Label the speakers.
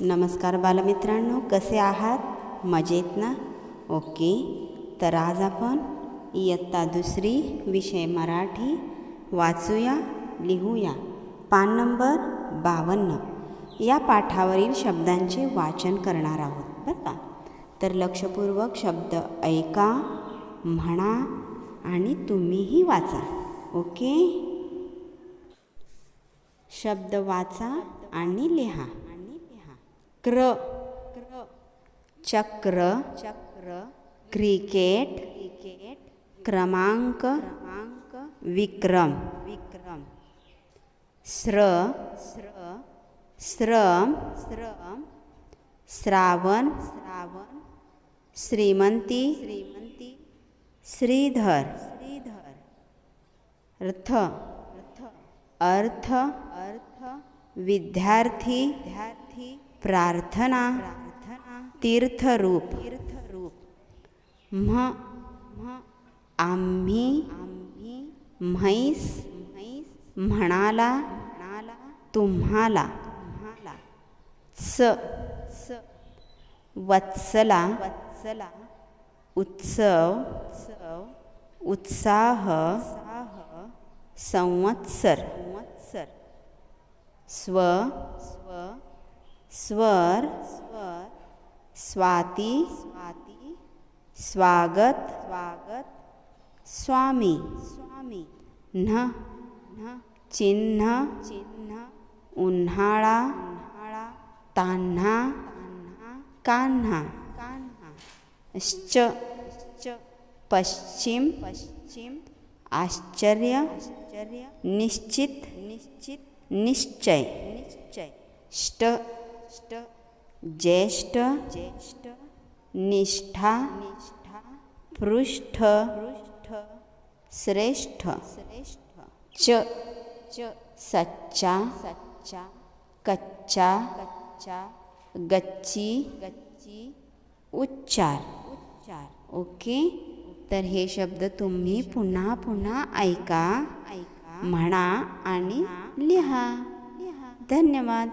Speaker 1: नमस्कार बालमित्रांनो, कसे आहात? मजेत ना? ओके. तर आज आपण इयत्ता दुसरी विषय मराठी वाचूया, लिहूया. पान नंबर 52 या पाठावरील शब्दांचे वाचन करणार आहोत बरं का. तर लक्षपूर्वक शब्द ऐका, म्हणा आणि तुम्हीही वाचा. ओके. शब्द वाचा आणि लिहा. क्र चक्र, क्रिकेट, क्रमांक, विक्रम, श्रम, श्रावण, श्रीमंती, श्रीधर, अर्थ, विद्यार्थी, प्रार्थना, तीर्थरूप, आम्ही, म्हैस, म्हणाला, तुम्हाला, वत्सला, उत्सव, उत्साह, संवत्सर, स्वर, स्वाती, स्वागत, स्वामी, चिन्ह, उन्हाळा, तान्हा, कान्हा, पश्चिम, आश्चर्य, निश्चित, निश्चय, ज्येष्ठ, निष्ठा, पृष्ठ, श्रेष्ठ, सच्चा, कच्चा, गच्ची, उच्चार. ओके. तर हे शब्द तुम्ही पुन्हा पुन्हा ऐका, म्हणा आणि लिहा. धन्यवाद.